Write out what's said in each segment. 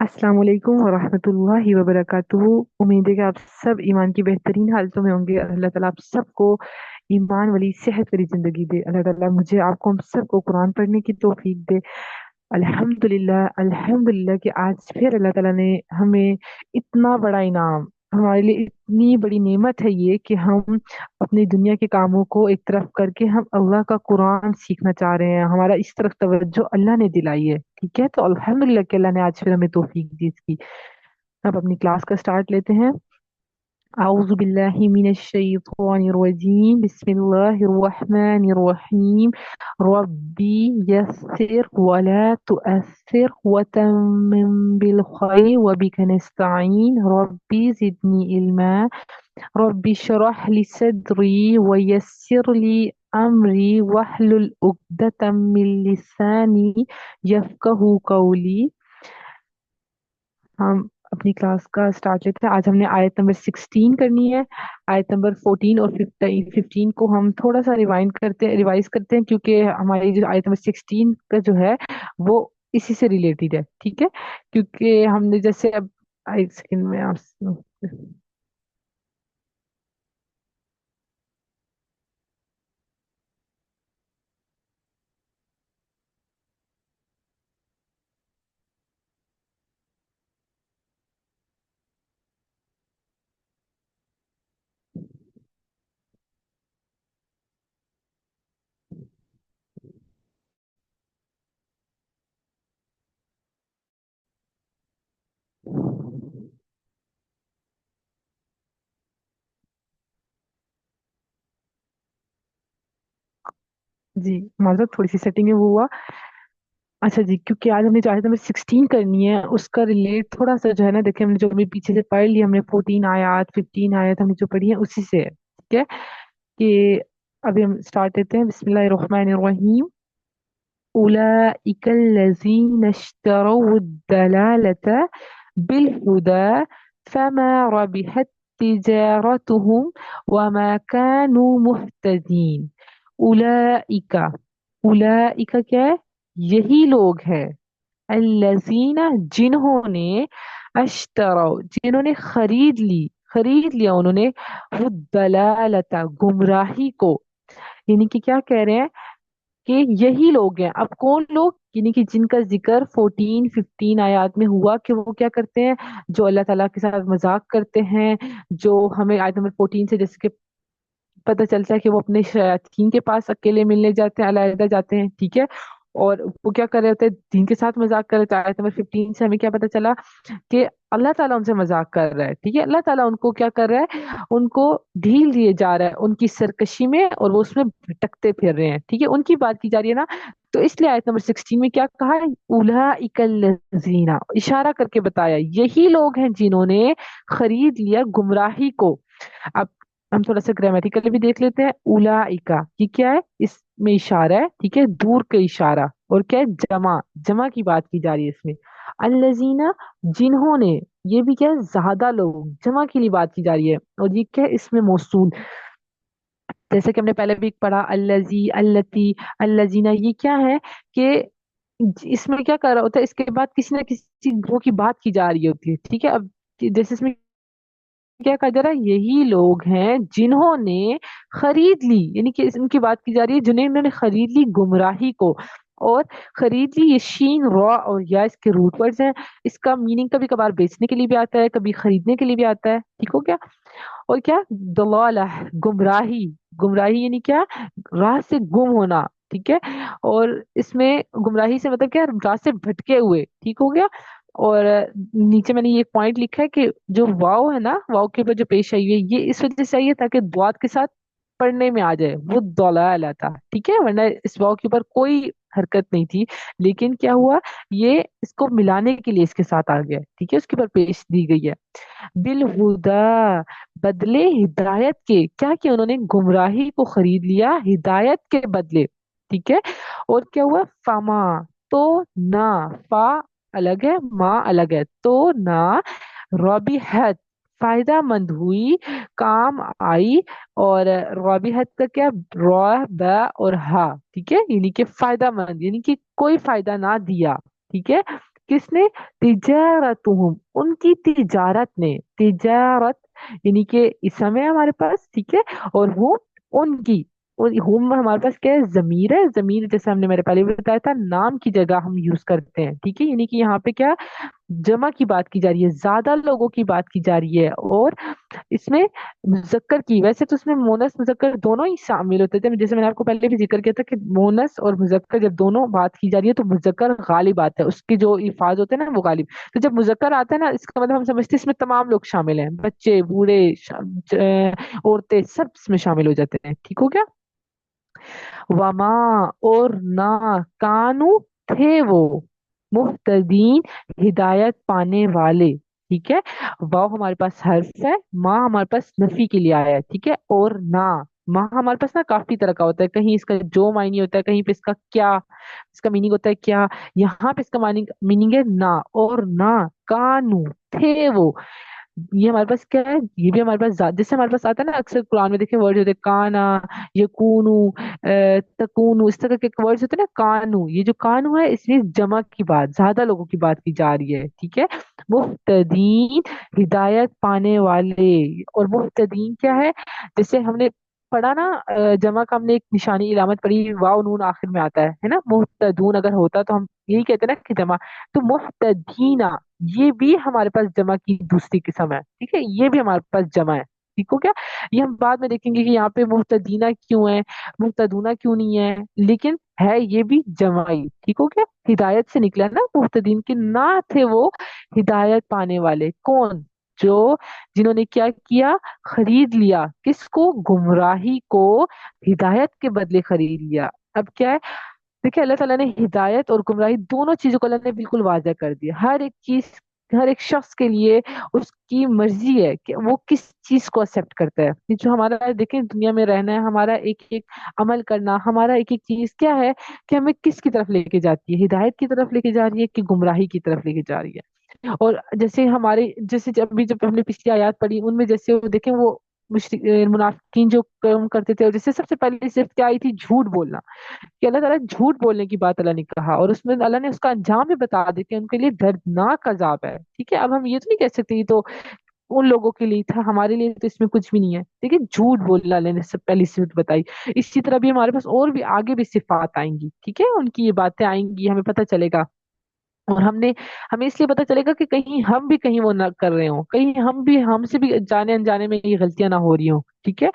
अस्सलाम वालेकुम वरहमतुल्लाहि वबरकातुहू। उम्मीद है कि आप सब ईमान की बेहतरीन हालतों में होंगे। अल्लाह ताला आप सबको ईमान वाली सेहत वाली जिंदगी दे। अल्लाह ताला मुझे आपको हम सबको कुरान पढ़ने की तौफीक दे। अल्हम्दुलिल्लाह अल्हम्दुलिल्लाह कि आज फिर अल्लाह ताला ने हमें इतना बड़ा इनाम, हमारे लिए इतनी बड़ी नेमत है ये कि हम अपनी दुनिया के कामों को एक तरफ करके हम अल्लाह का कुरान सीखना चाह रहे हैं। हमारा इस तरफ तवज्जो अल्लाह ने दिलाई है। ठीक है, तो अल्हम्दुलिल्लाह कि अल्लाह ने आज फिर हमें तौफीक दी इसकी। अब अपनी क्लास का स्टार्ट लेते हैं। अऊज़ु बिल्लाहि मिनश शैतानिर रजीम, बिस्मिल्लाहिर रहमानिर रहीम। रब्बी यस्सिर वला तुअस्सिर वतम्मिम बिल खैर व बिका नस्तईन। रब्बी जिदनी इल्मा। रब्बी शरह ली सदरी व यस्सिर ली अमरी वहलुल उक़दतम मिन लिसानी यफ्क़हू कौली। हम अपनी क्लास का स्टार्ट लेते हैं। आज हमने आयत नंबर 16 करनी है। आयत नंबर 14 और 15 को हम थोड़ा सा रिवाइज करते हैं, क्योंकि हमारी जो आयत नंबर 16 का जो है वो इसी से रिलेटेड है। ठीक है, क्योंकि हमने जैसे अब एक सेकंड में आप जी, माजरत थोड़ी सी सेटिंग में वो हुआ। अच्छा जी, क्योंकि आज हमने जो आयत नंबर 16 करनी है उसका रिलेट थोड़ा सा जो है ना, देखिए हमने जो अभी पीछे से पढ़ लिया, हमने 14 आयत 15 आयत हमने जो पढ़ी है उसी से है। ठीक है, कि अभी हम स्टार्ट लेते हैं। बिस्मिल्लाहिर्रहमानिर्रहीम। उलाइकल्लज़ीना इश्तरौद्दलालता बिलहुदा फमा रबिहत तिजारतुहुम वमा कानू मुहतदीन। उलाइका, उलाइका क्या है? यही लोग हैं। अल्लज़ीना, जिन्होंने, अश्तरौ, जिन्होंने खरीद लिया उन्होंने, वो दलालता, गुमराही को। यानी कि क्या कह रहे हैं कि यही लोग हैं। अब कौन लोग? यानी कि जिनका जिक्र 14 15 आयत में हुआ कि वो क्या करते हैं, जो अल्लाह ताला के साथ मजाक करते हैं। जो हमें आयत नंबर 14 से जैसे कि पता चलता है कि वो अपने शयातीन के पास अकेले मिलने जाते हैं, अलग जाते हैं। ठीक है, और वो क्या कर रहे होते हैं, दीन के साथ मजाक कर रहे थे। आयत नंबर 15 से हमें क्या पता चला कि अल्लाह ताला उनसे मजाक कर रहा है। ठीक है, अल्लाह ताला उनको क्या कर रहा है, उनको ढील दिए जा रहा है उनकी सरकशी में, और वो उसमें भटकते फिर रहे हैं। ठीक है, उनकी बात की जा रही है ना। तो इसलिए आयत नंबर 16 में क्या कहा है, उलाइकल लजीना, इशारा करके बताया यही लोग हैं जिन्होंने खरीद लिया गुमराही को। अब हम थोड़ा सा ग्रामेटिकली भी देख लेते हैं। उलाइका ये क्या है, इसमें इशारा है। ठीक है, दूर का इशारा, और क्या है, जमा, जमा की बात की जा रही है इसमें। अल्लजीना, जिन्होंने, ये भी क्या है, ज्यादा लोग, जमा के लिए बात की जा रही है। और ये क्या है, इसमें मौसूल, जैसे कि हमने पहले भी पढ़ा, अल्लजी अल्लती अल्लजीना, ये क्या है कि इसमें क्या कर रहा होता है, इसके बाद किसी ना किसी ग्रोह की बात की जा रही होती है। ठीक है, अब जैसे इसमें क्या कहा जा रहा है, यही लोग हैं जिन्होंने खरीद ली, यानी कि इनकी बात की जा रही है जिन्हें इन्होंने खरीद ली गुमराही को। और खरीद ली, ये शीन रॉ और या इसके रूट वर्ड्स हैं। इसका मीनिंग कभी कभार बेचने के लिए भी आता है, कभी खरीदने के लिए भी आता है। ठीक हो गया। और क्या, दलाला, गुमराही, गुमराही यानी क्या, राह से गुम होना। ठीक है, और इसमें गुमराही से मतलब क्या, राह से भटके हुए। ठीक हो गया। और नीचे मैंने ये पॉइंट लिखा है कि जो वाव है ना, वाव के ऊपर जो पेश आई हुई है, ये इस वजह से आई है ताकि द्वात के साथ पढ़ने में आ जाए, वो दलाला था। ठीक है, वरना इस वाव के ऊपर कोई हरकत नहीं थी। लेकिन क्या हुआ, ये इसको मिलाने के लिए इसके साथ आ गया। ठीक है, उसके ऊपर पेश दी गई है। बिलहुदा, बदले हिदायत के। क्या किया उन्होंने, गुमराही को खरीद लिया हिदायत के बदले। ठीक है, और क्या हुआ, फमा, तो ना, फा अलग है, माँ अलग है, तो ना, रबीहत, फायदा मंद हुई, काम आई। और रबीहत का क्या, रॉ ब और हा। ठीक है, यानी कि फायदा मंद, यानी कि कोई फायदा ना दिया। ठीक है, किसने? तिजारतुहुम, उनकी तिजारत ने, तिजारत यानी कि इस समय हमारे पास, ठीक है, और वो उनकी, और हुम हमारे पास क्या है? जमीर है। जमीर जैसे हमने मेरे पहले भी बताया था, नाम की जगह हम यूज करते हैं, ठीक है, यानी कि यहाँ पे क्या, जमा की बात की जा रही है, ज्यादा लोगों की बात की जा रही है। और इसमें मुजक्कर की, वैसे तो इसमें मोनस मुजक्कर दोनों ही शामिल होते थे, जैसे मैंने आपको पहले भी जिक्र किया था कि मोनस और मुजक्कर जब दोनों बात की जा रही है तो मुजक्कर गालिब आता है, उसके जो इल्फाज होते हैं ना वो गालिब। तो जब मुजक्कर आता है ना, इसका मतलब हम समझते हैं इसमें तमाम लोग शामिल हैं, बच्चे बूढ़े औरतें सब इसमें शामिल हो जाते हैं, ठीक हो गया। वमा, और ना, कानू, थे वो, मुहतदीन, हिदायत पाने वाले, ठीक है। वाव हमारे पास हर्फ है, माँ हमारे पास नफी के लिए आया है, ठीक है, और ना, माँ हमारे पास ना काफी तरह का होता है, कहीं इसका जो मायने होता है, कहीं पे इसका क्या, इसका मीनिंग होता है क्या, यहाँ पे इसका मीनिंग मीनिंग है ना, और ना, कानू, थे वो, ये हमारे पास क्या है, ये भी हमारे पास जैसे हमारे पास आता है ना, अक्सर कुरान में देखे वर्ड होते हैं काना, यकूनू, तकूनू, इस तरह के वर्ड्स होते हैं ना, कानू, ये जो कानू है इसमें जमा की बात, ज्यादा लोगों की बात की जा रही है, ठीक है। मुहतदीन, हिदायत पाने वाले। और मुहतदीन क्या है, जैसे हमने पढ़ा ना, जमा का हमने एक निशानी इलामत पढ़ी, वाव नून आखिर में आता है ना, मुहतदून अगर होता तो हम यही कहते ना कि जमा। तो मुहतदीना, ये भी हमारे पास जमा की दूसरी किस्म है, ठीक है, ये भी हमारे पास जमा है, ठीक हो क्या। ये हम बाद में देखेंगे कि यहाँ पे मुहतदीना क्यों है, मुहतदूना क्यों नहीं है, लेकिन है ये भी जमाई, ठीक हो क्या। हिदायत से निकला ना मुहतदीन, के ना थे वो हिदायत पाने वाले, कौन? जो, जिन्होंने क्या किया, खरीद लिया, किसको? गुमराही को हिदायत के बदले खरीद लिया। अब क्या है, देखिए अल्लाह ताला ने हिदायत और गुमराही दोनों चीजों को अल्लाह ने बिल्कुल वाज़ह कर दिया, हर एक चीज, हर एक शख्स के लिए उसकी मर्जी है कि वो किस चीज को एक्सेप्ट करता है। ये जो हमारा है, देखिए दुनिया में रहना है, हमारा एक एक अमल करना, हमारा एक एक चीज क्या है कि हमें किस की तरफ लेके जाती है, हिदायत की तरफ लेके जा रही है कि गुमराही की तरफ लेके जा रही है। और जैसे हमारे, जैसे जब हमने पिछली आयत पढ़ी उनमें, जैसे वो देखें वो मुनाफिकीन जो काम करते थे, और जैसे सबसे पहले सिर्फ क्या आई थी, झूठ बोलना, कि अल्लाह ताला झूठ बोलने की बात अल्लाह ने कहा, और उसमें अल्लाह ने उसका अंजाम भी बता दिया कि उनके लिए दर्दनाक अजाब है, ठीक है। अब हम ये तो नहीं कह सकते ये तो उन लोगों के लिए था, हमारे लिए तो इसमें कुछ भी नहीं है, देखिए झूठ बोलना अल्लाह ने सब पहली सिफत बताई। इसी तरह भी हमारे पास और भी आगे भी सिफात आएंगी, ठीक है, उनकी ये बातें आएंगी, हमें पता चलेगा। और हमें इसलिए पता चलेगा कि कहीं हम भी कहीं वो ना कर रहे हो, कहीं हम भी, हमसे भी जाने अनजाने में ये गलतियां ना हो रही हो, ठीक है।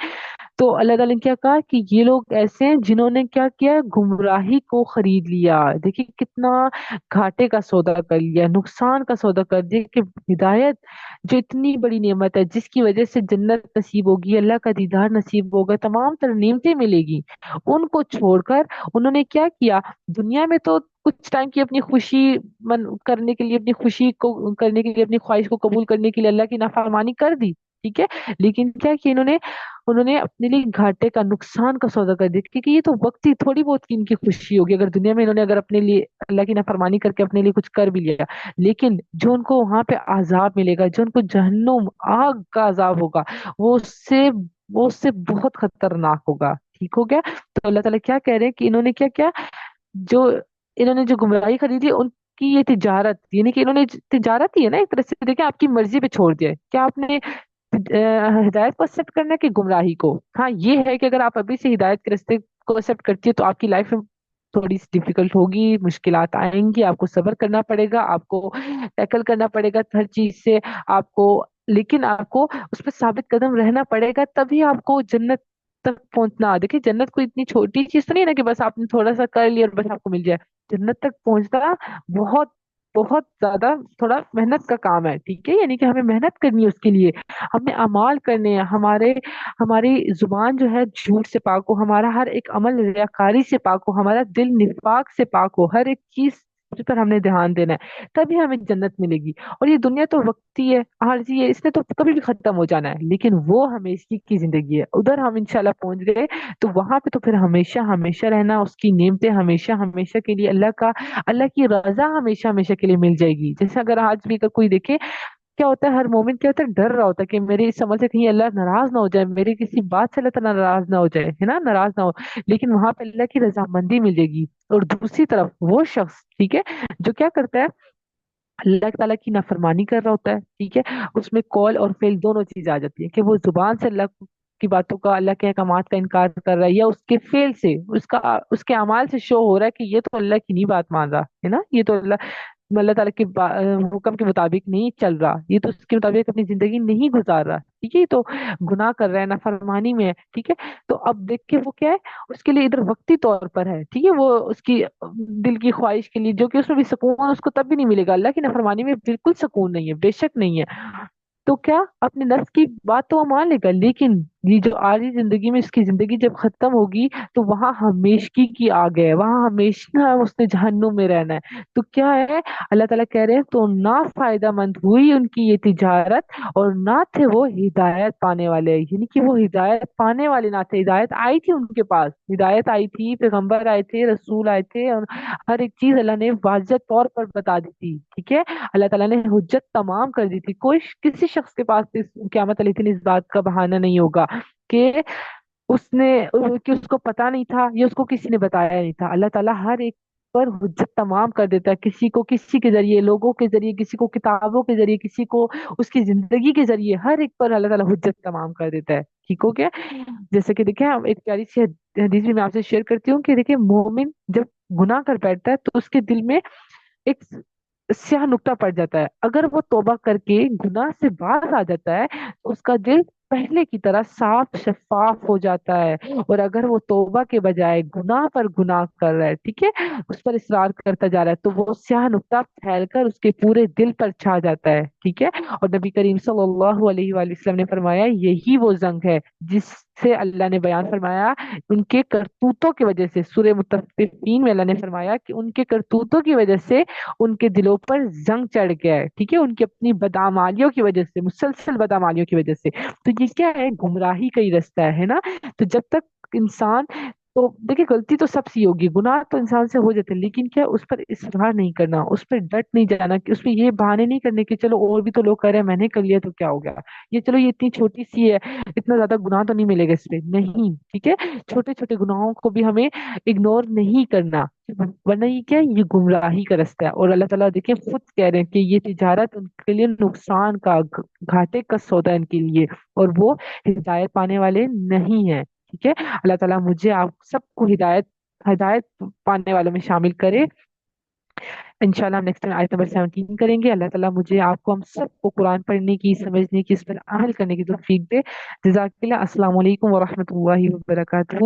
तो अल्लाह ताला ने क्या कहा कि ये लोग ऐसे हैं जिन्होंने क्या किया, गुमराही को खरीद लिया, देखिए कितना घाटे का सौदा कर लिया, नुकसान का सौदा कर दिया, कि हिदायत जो इतनी बड़ी नेमत है, जिसकी वजह से जन्नत नसीब होगी, अल्लाह का दीदार नसीब होगा, तमाम तर नेमतें मिलेगी, उनको छोड़कर उन्होंने क्या किया, दुनिया में तो कुछ टाइम की अपनी खुशी मन करने के लिए, अपनी खुशी को करने के लिए, अपनी ख्वाहिश को कबूल करने के लिए अल्लाह की नाफरमानी कर दी, ठीक है। लेकिन क्या किया इन्होंने, उन्होंने अपने लिए घाटे का, नुकसान का सौदा कर दिया, क्योंकि ये तो वक्त ही थोड़ी बहुत की इनकी खुशी होगी, अगर दुनिया में इन्होंने अगर अपने लिए अल्लाह की नाफरमानी करके अपने लिए कुछ कर भी लिया, लेकिन जो उनको वहां पे अजाब मिलेगा, जो उनको जहन्नुम आग का अजाब होगा, वो उससे बहुत खतरनाक होगा, ठीक हो गया। तो अल्लाह ताला क्या कह रहे हैं कि इन्होंने क्या किया, जो इन्होंने जो गुमराही खरीदी, उनकी ये तिजारत, यानी कि इन्होंने तिजारत ही है ना एक तरह से, देखिए आपकी मर्जी पे छोड़ दिया है, क्या आपने हिदायत को एक्सेप्ट करना है कि गुमराही को। हाँ ये है कि अगर आप अभी से हिदायत के रास्ते को एक्सेप्ट करती है तो आपकी लाइफ में थोड़ी सी डिफिकल्ट होगी, मुश्किलात आएंगी, आपको सब्र करना पड़ेगा, आपको टैकल करना पड़ेगा हर चीज से आपको, लेकिन आपको उस पर साबित कदम रहना पड़ेगा, तभी आपको जन्नत तक पहुंचना। देखिए जन्नत कोई इतनी छोटी चीज तो नहीं है ना कि बस आपने थोड़ा सा कर लिया और बस आपको मिल जाए। जन्नत तक पहुंचना बहुत बहुत ज्यादा थोड़ा मेहनत का काम है, ठीक है, यानी कि हमें मेहनत करनी है उसके लिए, हमें अमाल करने हैं, हमारी जुबान जो है झूठ से पाक हो, हमारा हर एक अमल रियाकारी से पाक हो, हमारा दिल निफाक से पाक हो, हर एक चीज पर हमने ध्यान देना है, तभी हमें जन्नत मिलेगी। और ये दुनिया तो वक्ती है, आरजी है, इसने तो कभी भी खत्म हो जाना है, लेकिन वो हमेशा की जिंदगी है, उधर हम इंशाल्लाह पहुंच गए तो वहां पे तो फिर हमेशा हमेशा रहना, उसकी नेमतें हमेशा हमेशा के लिए, अल्लाह की रजा हमेशा हमेशा के लिए मिल जाएगी। जैसे अगर आज भी अगर कोई देखे, क्या होता है हर मोमेंट क्या होता है, डर रहा होता है कि मेरे इस अमल से कहीं अल्लाह नाराज ना हो जाए, मेरी किसी बात से अल्लाह ताला नाराज ना हो जाए, है ना, नाराज ना हो। लेकिन वहां पे अल्लाह की रजामंदी मिल जाएगी। और दूसरी तरफ वो शख्स, ठीक है, जो क्या करता है, اللہ تعالیٰ کی نافرمانی کر رہا ہوتا ہے، ٹھیک ہے، اس میں قول اور فعل دونوں چیزیں آ جاتی ہیں، کہ وہ زبان سے اللہ کی باتوں کا، اللہ کے احکامات کا انکار کر رہا ہے، یا اس کے فعل سے، اس کے اعمال سے شو ہو رہا ہے کہ یہ تو اللہ کی نہیں بات مان رہا ہے نا، یہ تو اللہ تعالیٰ کے حکم کے مطابق نہیں چل رہا، یہ تو اس کے مطابق اپنی زندگی نہیں گزار رہا، ٹھیک ہے، یہ تو گناہ کر رہا ہے، نافرمانی میں ہے، ٹھیک ہے۔ تو اب دیکھ کے وہ کیا ہے، اس کے لیے ادھر وقتی طور پر ہے، ٹھیک ہے، وہ اس کی دل کی خواہش کے لیے، جو کہ اس میں بھی سکون اس کو تب بھی نہیں ملے گا، اللہ کی نافرمانی میں بالکل سکون نہیں ہے، بے شک نہیں ہے۔ تو کیا اپنے نفس کی بات تو وہ مان لے گا، لیکن یہ جو عارضی زندگی میں اس کی زندگی جب ختم ہوگی تو وہاں ہمیشگی کی آگ ہے، وہاں ہمیشہ اس نے جہنم میں رہنا ہے۔ تو کیا ہے، اللہ تعالیٰ کہہ رہے ہیں تو نہ فائدہ مند ہوئی ان کی یہ تجارت، اور نہ تھے وہ ہدایت پانے والے، یعنی کہ وہ ہدایت پانے والے نہ تھے، ہدایت آئی تھی ان کے پاس، ہدایت آئی تھی، پیغمبر آئے تھے، رسول آئے تھے، اور ہر ایک چیز اللہ نے واضح طور پر بتا دی تھی، ٹھیک ہے، اللہ تعالیٰ نے حجت تمام کر دی تھی، کوئی کسی شخص کے پاس قیامت علیہ دن اس بات کا بہانہ نہیں ہوگا کہ اس نے کہ اس کو پتا نہیں تھا، یا اس کو کسی نے بتایا نہیں تھا، اللہ تعالیٰ ہر ایک پر حجت تمام کر دیتا ہے، کسی کو کسی کے ذریعے، لوگوں کے ذریعے، کسی کو کتابوں کے ذریعے، کسی کو اس کی زندگی کے ذریعے، ہر ایک پر اللہ تعالیٰ حجت تمام کر دیتا ہے، ٹھیک ہو گیا۔ جیسے کہ دیکھیں، ہم ایک پیاری سی حدیث بھی میں آپ سے شیئر کرتی ہوں، کہ دیکھیں مومن جب گناہ کر بیٹھتا ہے تو اس کے دل میں ایک سیاہ نقطہ پڑ جاتا ہے، اگر وہ توبہ کر کے گناہ سے باز آ جاتا ہے تو اس کا دل پہلے کی طرح صاف شفاف ہو جاتا ہے، اور اگر وہ توبہ کے بجائے گناہ پر گناہ کر رہا ہے، ٹھیک ہے، اس پر اصرار کرتا جا رہا ہے، تو وہ سیاہ نقطہ پھیل کر اس کے پورے دل پر چھا جاتا ہے، ٹھیک ہے۔ اور نبی کریم صلی اللہ علیہ وآلہ وسلم نے فرمایا یہی وہ زنگ ہے جس سے اللہ نے بیان فرمایا ان کے کرتوتوں کی وجہ سے، سورہ مطففین میں اللہ نے فرمایا کہ ان کے کرتوتوں کی وجہ سے ان کے دلوں پر زنگ چڑھ گیا ہے، ٹھیک ہے، ان کی اپنی بدعمالیوں کی وجہ سے، مسلسل بدعمالیوں کی وجہ سے، تو یہ کیا ہے، گمراہی کا ہی رستہ ہے نا۔ تو جب تک انسان، تو دیکھیں غلطی تو سب سی ہوگی، گناہ تو انسان سے ہو جاتے ہیں، لیکن کیا اس پر اصرار نہیں کرنا، اس پر ڈٹ نہیں جانا، کہ اس پہ یہ بہانے نہیں کرنے کہ چلو اور بھی تو لوگ کر رہے ہیں، میں نے کر لیا تو کیا ہو گیا، یہ چلو یہ اتنی چھوٹی سی ہے، اتنا زیادہ گناہ تو نہیں ملے گا اس پہ، نہیں، ٹھیک ہے، چھوٹے چھوٹے گناہوں کو بھی ہمیں اگنور نہیں کرنا، ورنہ یہ کیا ہے، یہ گمراہی کا رستہ ہے، اور اللہ تعالیٰ دیکھیں خود کہہ رہے ہیں کہ یہ تجارت ان کے لیے نقصان کا، گھاٹے کا سودا ہے ان کے لیے، اور وہ ہدایت پانے والے نہیں ہیں، ٹھیک ہے۔ اللہ تعالیٰ مجھے آپ سب کو ہدایت پانے والوں میں شامل کرے۔ انشاءاللہ ہم نیکسٹ ٹائم آیت نمبر 17 کریں گے۔ اللہ تعالیٰ مجھے آپ کو ہم سب کو قرآن پڑھنے کی، سمجھنے کی، اس پر عمل کرنے کی توفیق دے۔ جزاک اللہ، السلام علیکم ورحمۃ اللہ وبرکاتہ۔